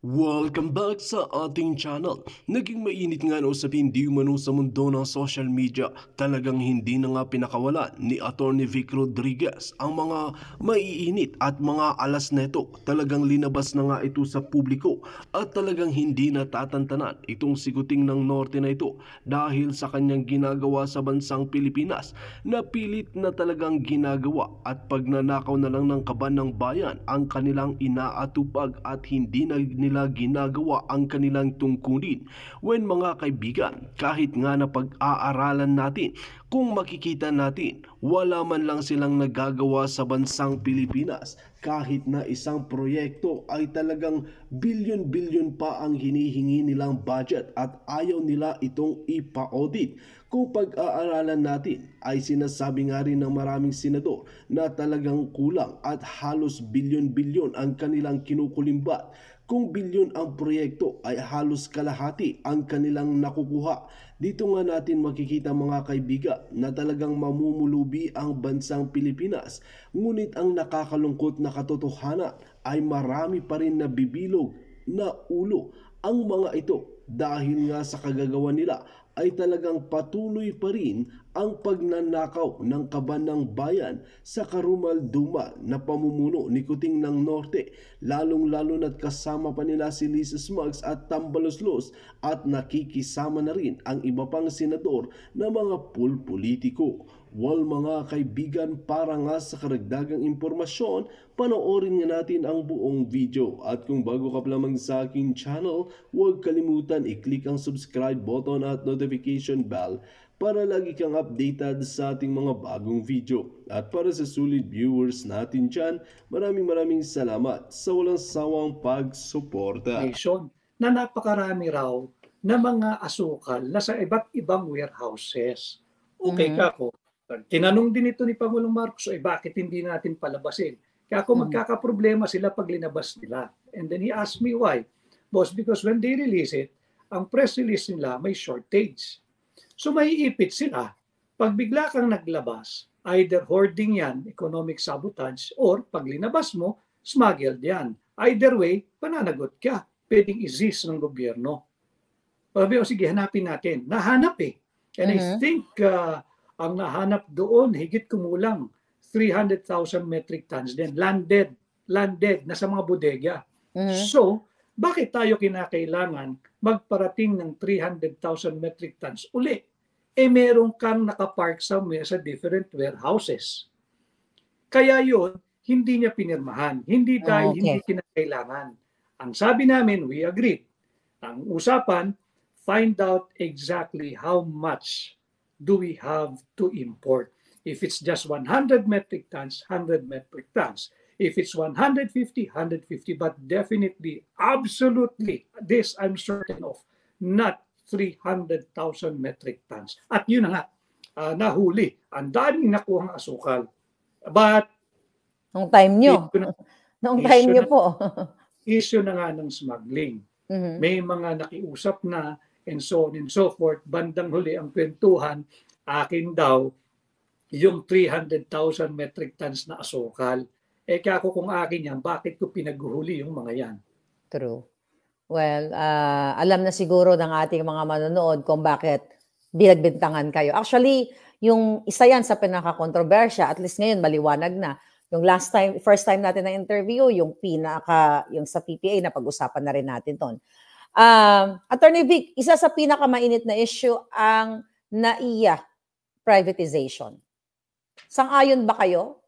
Welcome back sa ating channel. Naging mainit nga na usapin di umano sa mundo ng social media. Talagang hindi na nga pinakawalan ni Atty. Vic Rodriguez ang mga maiinit at mga alas neto. Talagang linabas na nga ito sa publiko at talagang hindi natatantanan itong siguting ng norte na ito dahil sa kanyang ginagawa sa bansang Pilipinas na pilit na talagang ginagawa at pagnanakaw na lang ng kaban ng bayan ang kanilang inaatupag at hindi na nila ginagawa ang kanilang tungkulin. When mga kaibigan, kahit nga na pag-aaralan natin, kung makikita natin, wala man lang silang nagagawa sa bansang Pilipinas. Kahit na isang proyekto ay talagang bilyon-bilyon pa ang hinihingi nilang budget at ayaw nila itong ipa-audit. Kung pag-aaralan natin ay sinasabi nga rin ng maraming senador na talagang kulang at halos bilyon-bilyon ang kanilang kinukulimbat. Kung bilyon ang proyekto ay halos kalahati ang kanilang nakukuha. Dito nga natin makikita mga kaibigan na talagang mamumulubi ang bansang Pilipinas. Ngunit ang nakakalungkot na katotohanan ay marami pa rin nabibilog na ulo ang mga ito dahil nga sa kagagawa nila ay talagang patuloy pa rin ang pagnanakaw ng kaban ng bayan sa karumal-dumal na pamumuno ni Kuting ng Norte, lalong-lalo na't kasama pa nila si Lisa Smugs at Tambaloslos at nakikisama na rin ang iba pang senador na mga pulpolitiko. Well mga kaibigan, para nga sa karagdagang impormasyon, panoorin nga natin ang buong video. At kung bago ka pa lamang sa aking channel, huwag kalimutan i-click ang subscribe button at notification bell para lagi kang updated sa ating mga bagong video. At para sa sulit viewers natin dyan, maraming salamat sa walang sawang pagsuporta. Na napakarami raw na mga asukal na sa iba't ibang warehouses. Okay ka ko. Tinanong din ito ni Pangulong Marcos, bakit hindi natin palabasin? Kaya ako magkakaproblema sila pag linabas nila. And then he asked me why. Boss, because when they release it, ang press release nila may shortage. So maiipit sila. Pag bigla kang naglabas, either hoarding yan, economic sabotage, or pag linabas mo, smuggled yan. Either way, pananagot ka. Pwedeng i-seize ng gobyerno. Sabi ko, sige, hanapin natin. Nahanap eh. And I think ang nahanap doon, higit kumulang 300,000 metric tons din. Landed, nasa mga bodega. So, bakit tayo kinakailangan magparating ng 300,000 metric tons uli? Meron kang nakapark somewhere sa different warehouses. Kaya yun, hindi niya pinirmahan. Hindi dahil hindi kinakailangan. Ang sabi namin, we agreed. Ang usapan, find out exactly how much do we have to import. If it's just 100 metric tons, 100 metric tons. If it's 150, 150. But definitely, absolutely, this I'm certain of, not 300,000 metric tons. At yun na nga, nahuli. Ang daming nakuhang asukal. But, nung time nyo. Nung time nyo po. Issue na nga ng smuggling. May mga nakiusap na and so on and so forth. Bandang huli ang kwentuhan, akin daw, yung 300,000 metric tons na asukal. Kaya ako kung akin yan, bakit ko pinaghuli yung mga yan? True. Well, alam na siguro ng ating mga manonood kung bakit binagbintangan kayo. Actually, yung isa yan sa pinaka-kontrobersya, at least ngayon maliwanag na. Yung first time natin na interview, yung sa PPA na pag-usapan na rin natin ton. Attorney Vic, isa sa pinakamainit na issue ang NAIA privatization. Sang-ayon ba kayo?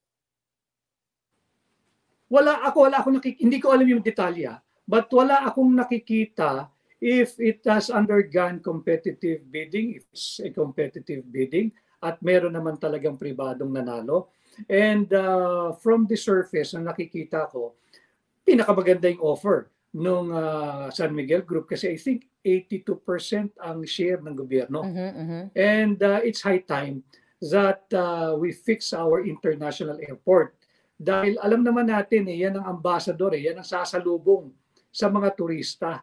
Hindi ko alam yung detalya, but wala akong nakikita if it has undergone competitive bidding, if it's a competitive bidding, at meron naman talagang pribadong nanalo. And from the surface, ang nakikita ko, pinakamaganda yung offer nung San Miguel Group kasi I think 82% ang share ng gobyerno. And it's high time that we fix our international airport. Dahil alam naman natin, yan ang ambassador, yan ang sasalubong sa mga turista.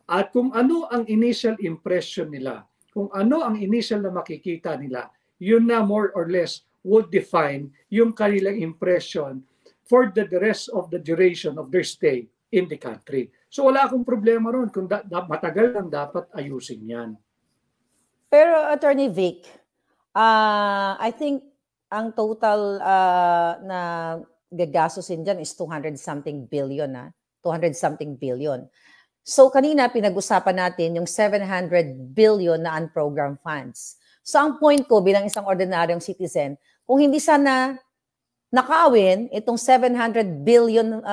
At kung ano ang initial impression nila, kung ano ang initial na makikita nila, yun na more or less would define yung kanilang impression for the rest of the duration of their stay in the country. So wala akong problema ron kung matagal lang dapat ayusin yan. Pero Attorney Vic, I think ang total na gagastusin dyan is 200 something billion. 200 something billion. So kanina pinag-usapan natin yung 700 billion na unprogrammed funds. So ang point ko bilang isang ordinaryong citizen, kung hindi sana nakawin itong 700 billion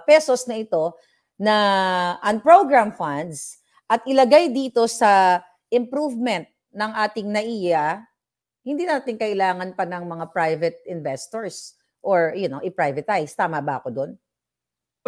pesos na ito na unprogrammed funds at ilagay dito sa improvement ng ating NAIA, hindi natin kailangan pa ng mga private investors or i-privatize. Tama ba ako doon?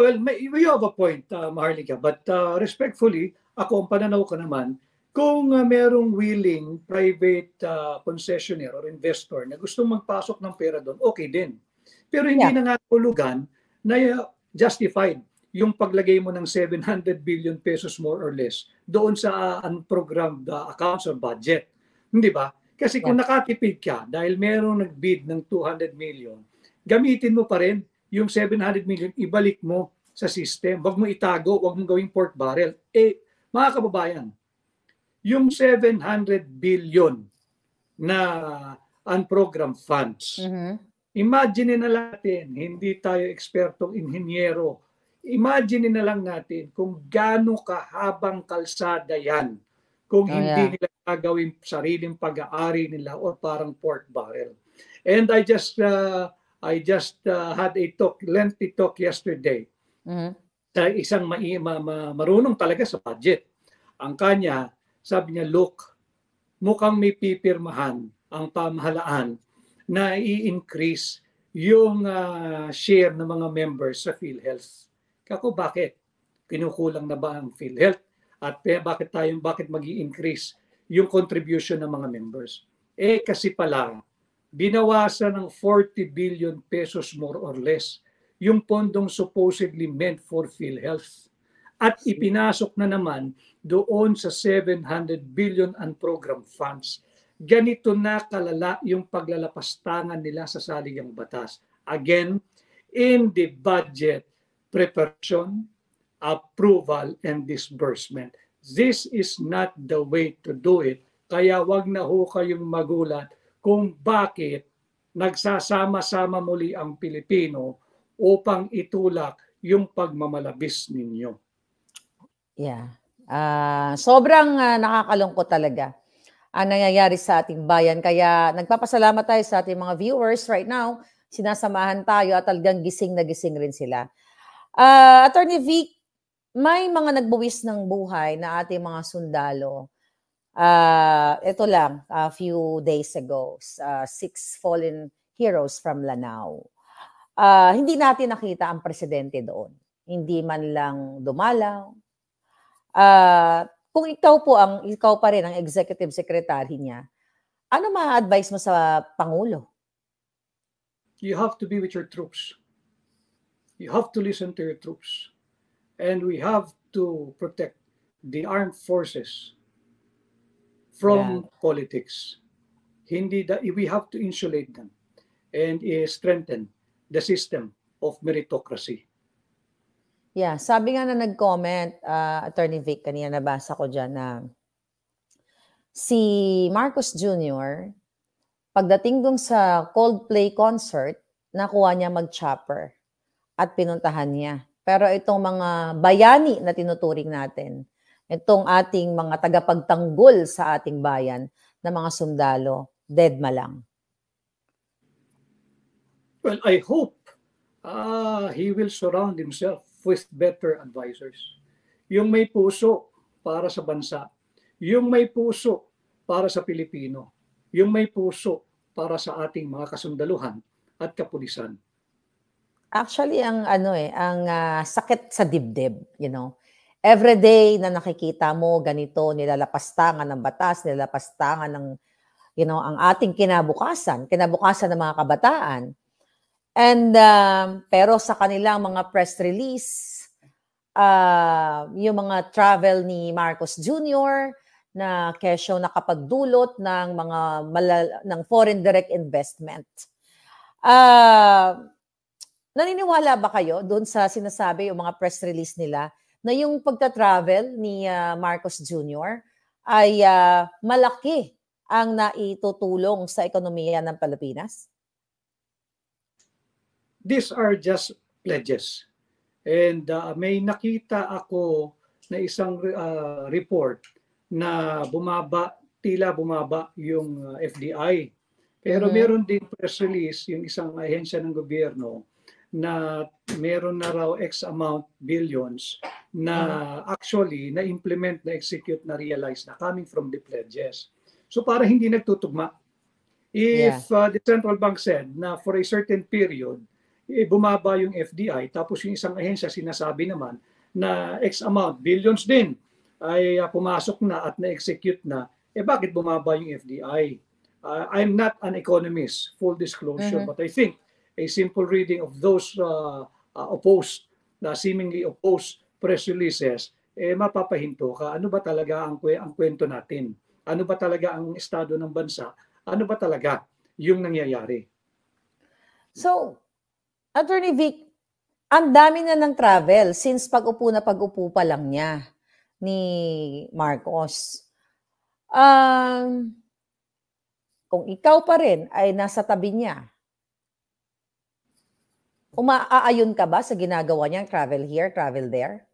Well, we have a point, Maharlika, but respectfully, ako ang pananaw ko naman, kung merong willing private concessionaire or investor na gustong magpasok ng pera doon, okay din. Pero hindi na nga hulugan na justified yung paglagay mo ng 700 billion pesos more or less doon sa unprogrammed accounts or budget. Hindi ba? Kasi kung nakatipid ka dahil merong nag-bid ng 200 million, gamitin mo pa rin yung 700 million, ibalik mo sa system. Huwag mo itago, huwag mo gawing pork barrel. Mga kababayan, yung 700 billion na unprogrammed funds, imagine na lang natin, hindi tayo ekspertong inhinyero, imagine na lang natin kung gaano kahabang kalsada yan kung hindi nila gagawin sariling pag-aari nila o parang pork barrel. And I just had a lengthy talk yesterday sa isang marunong talaga sa budget. Ang kanya, sabi niya, look, mukhang may pipirmahan ang pamahalaan na i-increase yung share ng mga members sa PhilHealth. Kako, bakit? Kinukulang na ba ang PhilHealth? At bakit magi-increase yung contribution ng mga members? Kasi pala, binawasan ng 40 billion pesos more or less yung pondong supposedly meant for PhilHealth. At ipinasok na naman doon sa 700 billion unprogrammed funds. Ganito na kalala yung paglalapastangan nila sa saligang batas. Again, in the budget preparation, approval, and disbursement. This is not the way to do it. Kaya wag na ho kayong magulat kung bakit nagsasama-sama muli ang Pilipino upang itulak yung pagmamalabis ninyo. Yeah. Sobrang nakakalungkot talaga ang nangyayari sa ating bayan. Kaya nagpapasalamat tayo sa ating mga viewers right now. Sinasamahan tayo at talagang gising na gising rin sila. Attorney Vic, may mga nagbuwis ng buhay na ating mga sundalo. Ito lang, a few days ago, 6 fallen heroes from Lanao. Hindi natin nakita ang presidente doon. Hindi man lang dumalaw. Kung ikaw pa rin ang executive secretary niya, ano ma-advise mo sa Pangulo? You have to be with your troops. You have to listen to your troops. And we have to protect the armed forces from politics. We have to insulate them and strengthen the system of meritocracy. Yeah, sabi nga na nag-comment, Attorney Vic, kanina nabasa ko dyan na si Marcos Jr., pagdating dun sa Coldplay concert, nakuha niya mag-chopper at pinuntahan niya. Pero itong mga bayani na tinuturing natin, itong ating mga tagapagtanggol sa ating bayan na mga sundalo, deadma lang. Well, I hope he will surround himself with better advisors. Yung may puso para sa bansa, yung may puso para sa Pilipino, yung may puso para sa ating mga kasundaluhan at kapulisan. Actually, ang sakit sa dibdib, Every day na nakikita mo ganito, nilalapastangan ng batas, nilalapastangan ng ang ating kinabukasan ng mga kabataan. And pero sa kanilang mga press release, yung mga travel ni Marcos Jr. na kesyo nakapagdulot ng ng foreign direct investment. naniniwala ba kayo doon sa sinasabi yung mga press release nila na yung pagta-travel ni Marcos Jr. ay malaki ang naitutulong sa ekonomiya ng Pilipinas? These are just pledges. And may nakita ako na isang report na tila bumaba yung FDI. Pero meron din press release yung isang ahensya ng gobyerno na meron na raw X amount billions na actually na-implement, na-execute, na-realize na coming from the pledges. So para hindi nagtutugma. If the central bank said na for a certain period, bumaba yung FDI, tapos yung isang ahensya sinasabi naman na X amount, billions din, ay pumasok na at na-execute na, bakit bumaba yung FDI? I'm not an economist, full disclosure, but I think a simple reading of those seemingly opposed press releases, mapapahinto ka. Ano ba talaga ang kwento natin? Ano ba talaga ang estado ng bansa? Ano ba talaga yung nangyayari? So, Attorney Vic, ang dami na ng travel since pag-upo pa lang niya ni Marcos. Kung ikaw pa rin ay nasa tabi niya, umaayon ka ba sa ginagawa niyang travel here, travel there?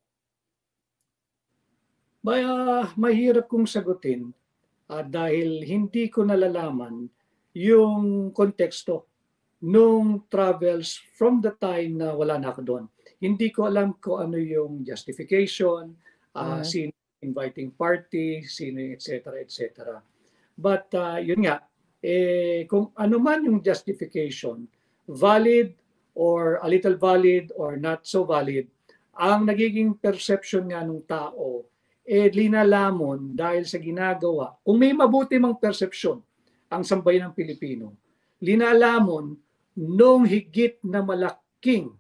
Mahirap kong sagutin dahil hindi ko nalalaman yung konteksto nung travels from the time na wala na ako doon. Hindi ko alam kung ano yung justification, sino inviting party, sino etc. etc. But yun nga, kung ano man yung justification, valid or a little valid or not so valid, ang nagiging perception nga ng tao, linalamon dahil sa ginagawa. Kung may mabuti mang perception ang sambayan ng Pilipino, linalamon nung higit na malaking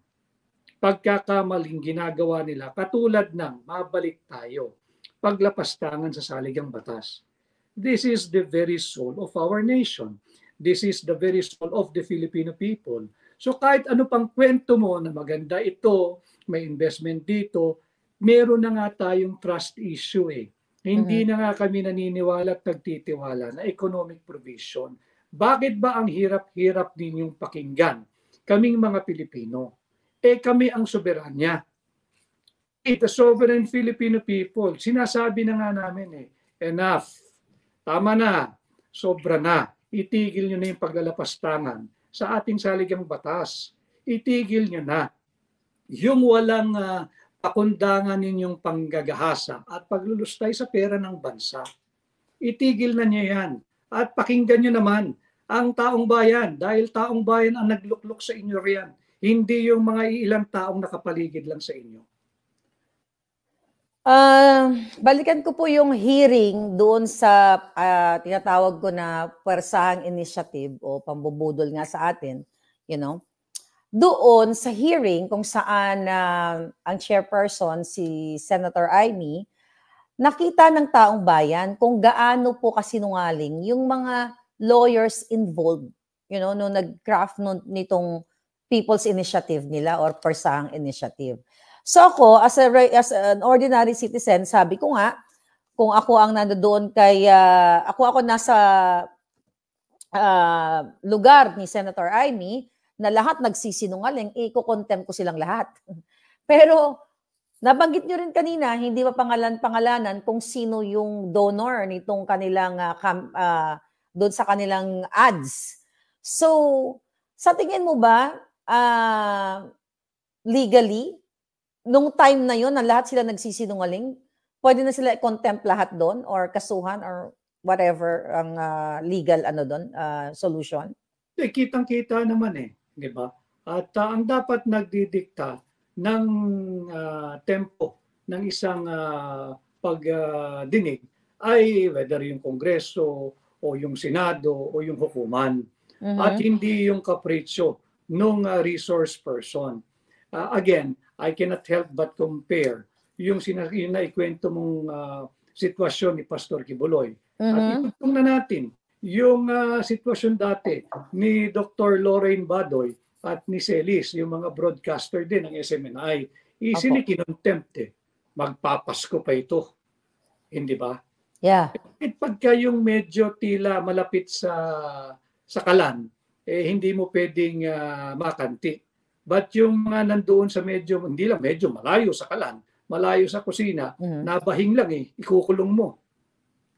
pagkakamaling ginagawa nila, katulad ng mabalik tayo, paglapastangan sa saligang batas. This is the very soul of our nation. This is the very soul of the Filipino people. So kahit ano pang kwento mo na maganda ito, may investment dito, meron na nga tayong trust issue eh. Hindi na nga kami naniniwala at nagtitiwala na economic provision. Bakit ba ang hirap-hirap ninyong pakinggan? Kaming mga Pilipino. Kami ang soberanya. The sovereign Filipino people, sinasabi na nga namin enough. Tama na, sobra na. Itigil nyo na yung paglalapastangan sa ating saligang batas. Itigil nyo na. Yung walang pakundangan ninyong panggagahasa at paglulustay sa pera ng bansa. Itigil na nyo yan. At pakinggan nyo naman ang taong bayan dahil taong bayan ang nagluklok sa inyo riyan. Hindi yung mga ilang taong nakapaligid lang sa inyo. Balikan ko po yung hearing doon sa tinatawag ko na Pwersahang Initiative o pambubudol nga sa atin, Doon sa hearing kung saan ang chairperson si Senator Amy, nakita ng taong bayan kung gaano po kasinungaling yung mga lawyers involved, nung nag-craft nitong People's Initiative nila or Pwersahang Initiative. So ako, as an ordinary citizen, sabi ko nga, kung ako ang nandoon ako nasa lugar ni Senator Amy, na lahat nagsisinungaling, iko-contempt ko silang lahat. Pero, nabanggit nyo rin kanina, hindi pa pangalanan kung sino yung donor nitong kanilang, doon sa kanilang ads. So, sa tingin mo ba, legally, nung time na yon na lahat sila nagsisinungaling, pwede na sila i-contempt lahat doon or kasuhan or whatever ang legal solution? Kitang-kita naman di ba? At ang dapat nagdidikta ng tempo ng isang pagdinig ay whether yung Kongreso o yung Senado o yung hukuman. At hindi yung kapritsyo ng resource person. Again, I cannot help but compare yung naikwento mong sitwasyon ni Pastor Kibuloy. At itutong na natin yung sitwasyon dati ni Dr. Lorraine Badoy at ni Celis, yung mga broadcaster din ng SMNI. Opo. Sinikinontempt eh. Magpapasko pa ito. Hindi ba? Yeah. At pagka yung medyo tila malapit sa kalan, hindi mo pwedeng makanti. But yung mga nandoon sa medyo, hindi lang medyo malayo sa kalan, malayo sa kusina, nabahing lang ikukulong mo.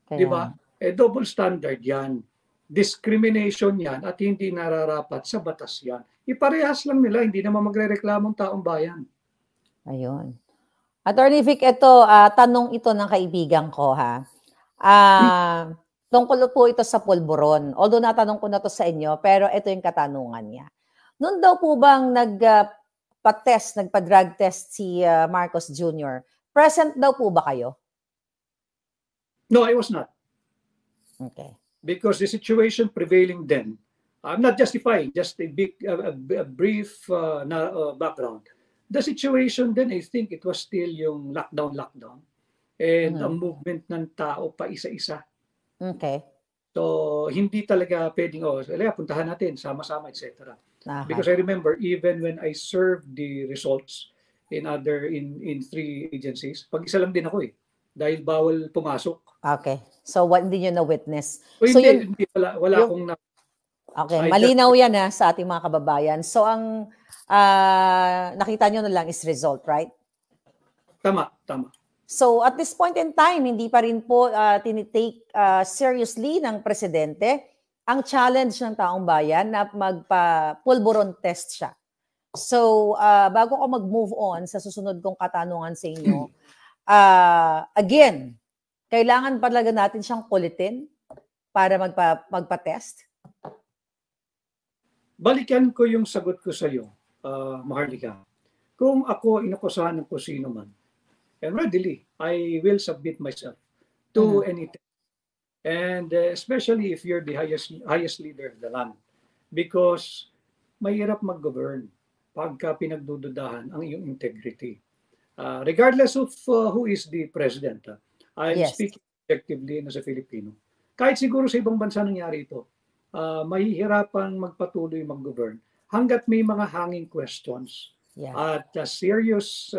Di ba? Double standard yan. Discrimination yan at hindi nararapat sa batas yan. Iparehas lang nila, hindi naman magre-reklamong taong bayan. Ayun. Attorney Vic, ito, tanong ito ng kaibigan ko, ha. Tungkol po ito sa pulburon. Although natanong ko na to sa inyo, pero ito yung katanungan niya. Noon daw po bang nagpa-drug test si Marcos Jr., present daw po ba kayo? No, I was not. Okay. Because the situation prevailing then, I'm not justifying, just a brief background. The situation then, I think it was still yung lockdown. And ang movement ng tao pa isa-isa. Okay. So, hindi talaga pwedeng, puntahan natin, sama-sama, etc. Because I remember, even when I served the results in 3 agencies, pag-isa lang din ako dahil bawal pumasok. Okay. So, what hindi nyo na-witness? So, hindi wala akong na... Okay. Malinaw yan sa ating mga kababayan. So, ang nakita nyo na lang is result, right? Tama. So, at this point in time, hindi pa rin po tinitake seriously ng presidente ang challenge ng taong bayan na magpa-pulburon test siya. So, bago ko mag-move on sa susunod kong katanungan sa inyo, again, kailangan talaga natin siyang kulitin para magpa-test? Balikan ko yung sagot ko sa iyo, Maharlika. Kung ako inakusahan ng kusino man, and readily, I will submit myself to anything. And especially if you're the highest leader of the land. Because mahirap mag-govern pagka pinagdududahan ang iyong integrity. Regardless of who is the president, I'm speaking objectively na sa Filipino. Kahit siguro sa ibang bansa nangyari ito, mahihirapan magpatuloy mag-govern hanggat may mga hanging questions at serious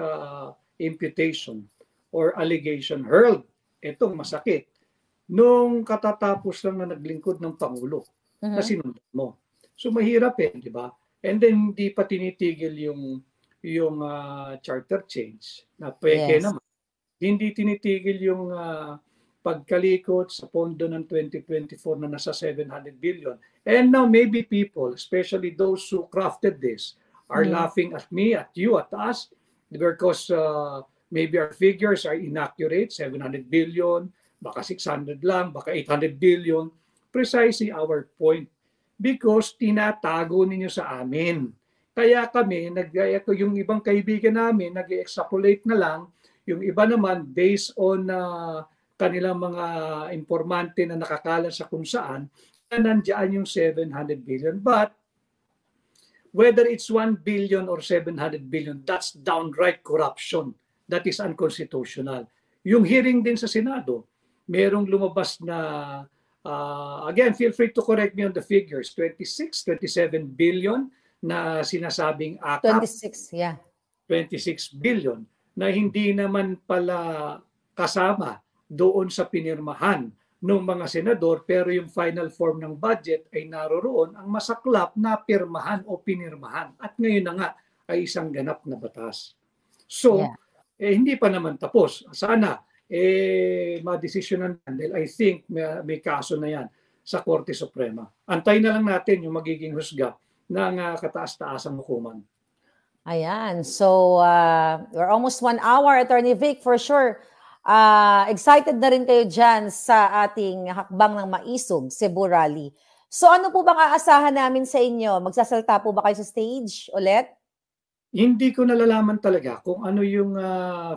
imputation or allegation hurled. Itong masakit nung katatapos lang na naglingkod ng Pangulo na sinundan mo. So mahirap di ba? And then hindi pa tinitigil yung charter change na peke naman. Hindi tinitigil yung pagkalikot sa pondo ng 2024 na nasa 700 billion. And now maybe people, especially those who crafted this, are laughing at me, at you, at us, because maybe our figures are inaccurate, 700 billion, baka 600 lang, baka 800 billion. Precisely our point. Because tinatago ninyo sa amin. Kaya kami, yung ibang kaibigan namin, nag-extrapolate na lang. Yung iba naman, based on kanilang mga informante na nakakalat sa kung saan, na nandiyan yung 700 billion. But, whether it's 1 billion or 700 billion, that's downright corruption. That is unconstitutional. Yung hearing din sa Senado, merong lumabas na, again, feel free to correct me on the figures, 26, 27 billion na sinasabing akap. 26 billion na hindi naman pala kasama doon sa pinirmahan ng mga senador, pero yung final form ng budget ay naroroon ang masaklap na pirmahan o pinirmahan. At ngayon na nga ay isang ganap na batas. So, hindi pa naman tapos. Sana, madesisyonan dahil I think may kaso na yan sa Korte Suprema. Antay na lang natin yung magiging husga ng kataas-taasang hukuman. Ayan. So, we're almost 1 hour, Attorney Vic, for sure. Excited na rin kayo dyan sa ating hakbang ng maisog, Cebu Rally. So ano po bang aasahan namin sa inyo? Magsasalta po ba kayo sa stage ulit? Hindi ko nalalaman talaga kung ano yung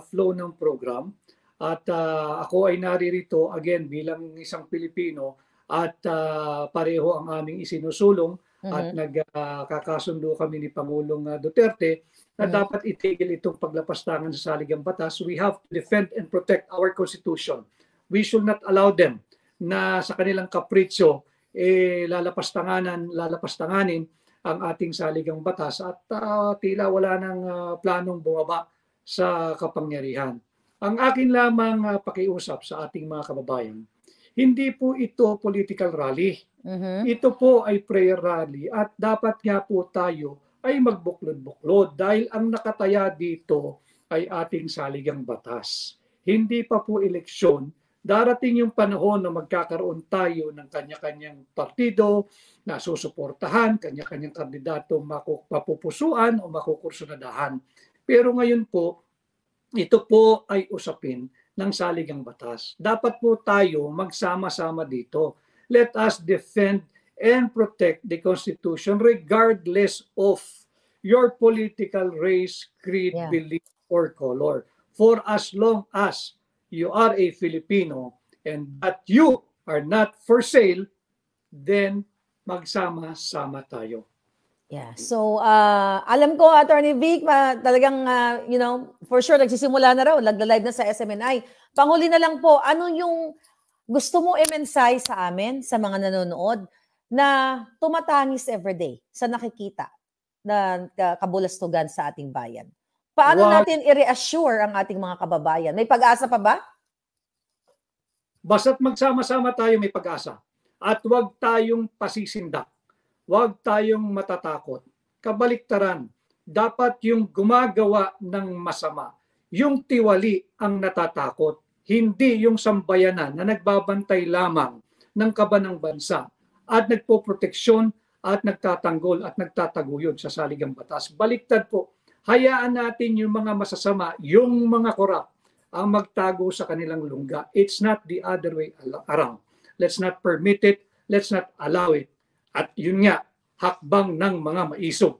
flow ng program. At ako ay naririto again bilang isang Pilipino at pareho ang aming isinusulong at nagkakasundo kami ni Pangulong Duterte na dapat itigil itong paglapastangan sa saligang batas. We have to defend and protect our Constitution. We should not allow them na sa kanilang kapritsyo lalapastanganin ang ating saligang batas at tila wala nang planong bumaba sa kapangyarihan. Ang akin lamang pakiusap sa ating mga kababayan, hindi po ito political rally. Ito po ay prayer rally at dapat nga po tayo ay magbuklod-buklod dahil ang nakataya dito ay ating saligang batas. Hindi pa po eleksyon, darating yung panahon na magkakaroon tayo ng kanya-kanyang partido na susuportahan, kanya-kanyang kandidato mapupusuan o makukursunadahan. Pero ngayon po, ito po ay usapin ng saligang batas. Dapat po tayo magsama-sama dito. Let us defend and protect the Constitution regardless of your political race, creed, belief, or color. For as long as you are a Filipino and that you are not for sale, then magsama-sama tayo. Yeah. So, alam ko, Attorney Vic, talagang, for sure, nagsisimula na raw, nagla-live na sa SMNI. Panghuli na lang po, ano yung gusto mo i-mensahe sa amin, sa mga nanonood, na tumatangis everyday sa nakikita na kabulastugan sa ating bayan? Paano natin i-reassure ang ating mga kababayan? May pag-asa pa ba? Basta't magsama-sama tayo, may pag-asa. At huwag tayong pasisindak. Huwag tayong matatakot. Kabaliktaran, dapat yung gumagawa ng masama, yung tiwali ang natatakot, hindi yung sambayanan na nagbabantay lamang ng kaban ng bansa at nagpoproteksyon at nagtatanggol at nagtataguyod sa saligang batas. Baliktad po, hayaan natin yung mga masasama, yung mga korap, ang magtago sa kanilang lungga. It's not the other way around. Let's not permit it. Let's not allow it. At yun nga, hakbang ng mga maisog.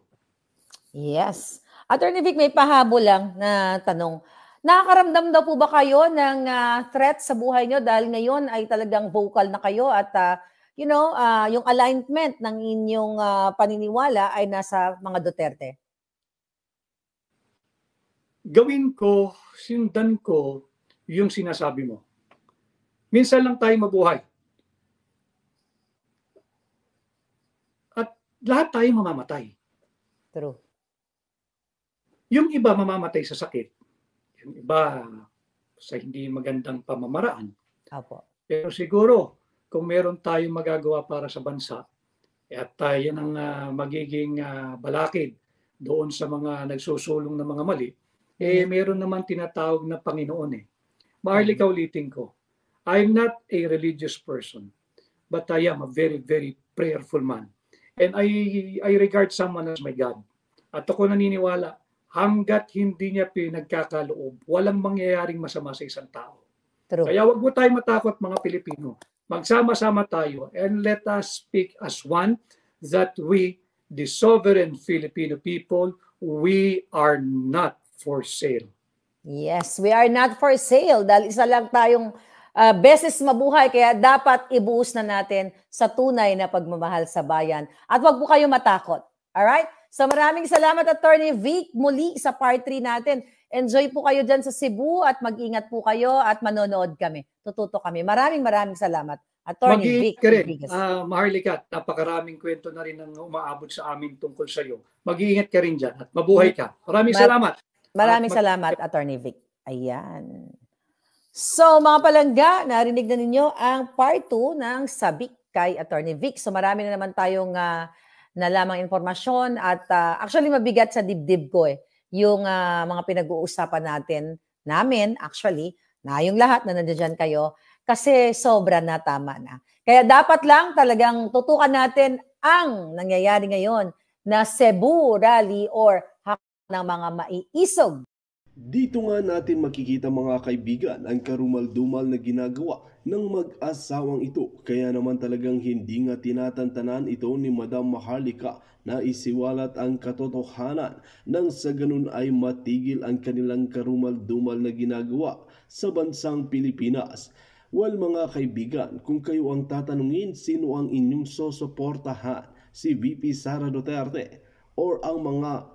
Yes. Attorney Vic, may pahabol lang na tanong. Nakakaramdam daw po ba kayo ng threat sa buhay nyo dahil ngayon ay talagang vocal na kayo at yung alignment ng inyong paniniwala ay nasa mga Duterte? Gawin ko, sindan ko yung sinasabi mo. Minsan lang tayo mabuhay. At lahat tayo mamamatay. True. Yung iba mamamatay sa sakit. Yung iba sa hindi magandang pamamaraan. Apo. Pero siguro, kung meron tayong magagawa para sa bansa, at tayo ng magiging balakid doon sa mga nagsusulong ng mga mali, meron naman tinatawag na Panginoon eh. Maharlika ulitin ko, I'm not a religious person, but I am a very, very prayerful man. And I regard someone as my God. At ako naniniwala, hanggat hindi niya pinagkakaloob, walang mangyayaring masama sa isang tao. True. Kaya wag mo tayong matakot mga Pilipino. Magsama-sama tayo and let us speak as one that we, the sovereign Filipino people, we are not for sale. Yes, we are not for sale dahil isa lang tayong beses mabuhay kaya dapat ibuhos na natin sa tunay na pagmamahal sa bayan. At wag po kayo matakot. Alright? So maraming salamat, Attorney Vic, muli sa part 3 natin. Enjoy po kayo dyan sa Cebu at mag-ingat po kayo at manonood kami. Tututo kami. Maraming salamat. Attorney Vic. Mag-iingat ka rin, Maharlika, napakaraming kwento na rin ang umaabot sa amin tungkol sa iyo. Mag-iingat ka rin dyan at mabuhay ka. Maraming salamat. Maraming salamat, Attorney Vic. Ayan. So mga palangga, narinig na ninyo ang part 2 ng Sabik kay Attorney Vic. So marami na naman tayong nalamang informasyon at actually mabigat sa dibdib ko yung mga pinag-uusapan namin actually, na yung lahat na nandiyan kayo kasi sobra na, tama na. Kaya dapat lang talagang tutukan natin ang nangyayari ngayon na Cebu Rally or hak ng mga maiisog. Dito nga natin makikita mga kaibigan ang karumal-dumal na ginagawa ng mag-asawang ito. Kaya naman talagang hindi nga tinatantanan ito ni Madam Maharlika na isiwalat ang katotohanan nang sa ganun ay matigil ang kanilang karumal-dumal na ginagawa sa bansang Pilipinas. Well mga kaibigan, kung kayo ang tatanungin sino ang inyong sosuportahan, si VP Sara Duterte or ang mga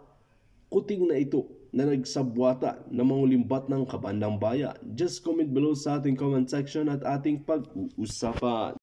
kuting na ito na nagsabwata na mangulimbat ng kaban ng bayan? Just comment below sa ating comment section at ating pag-uusapan.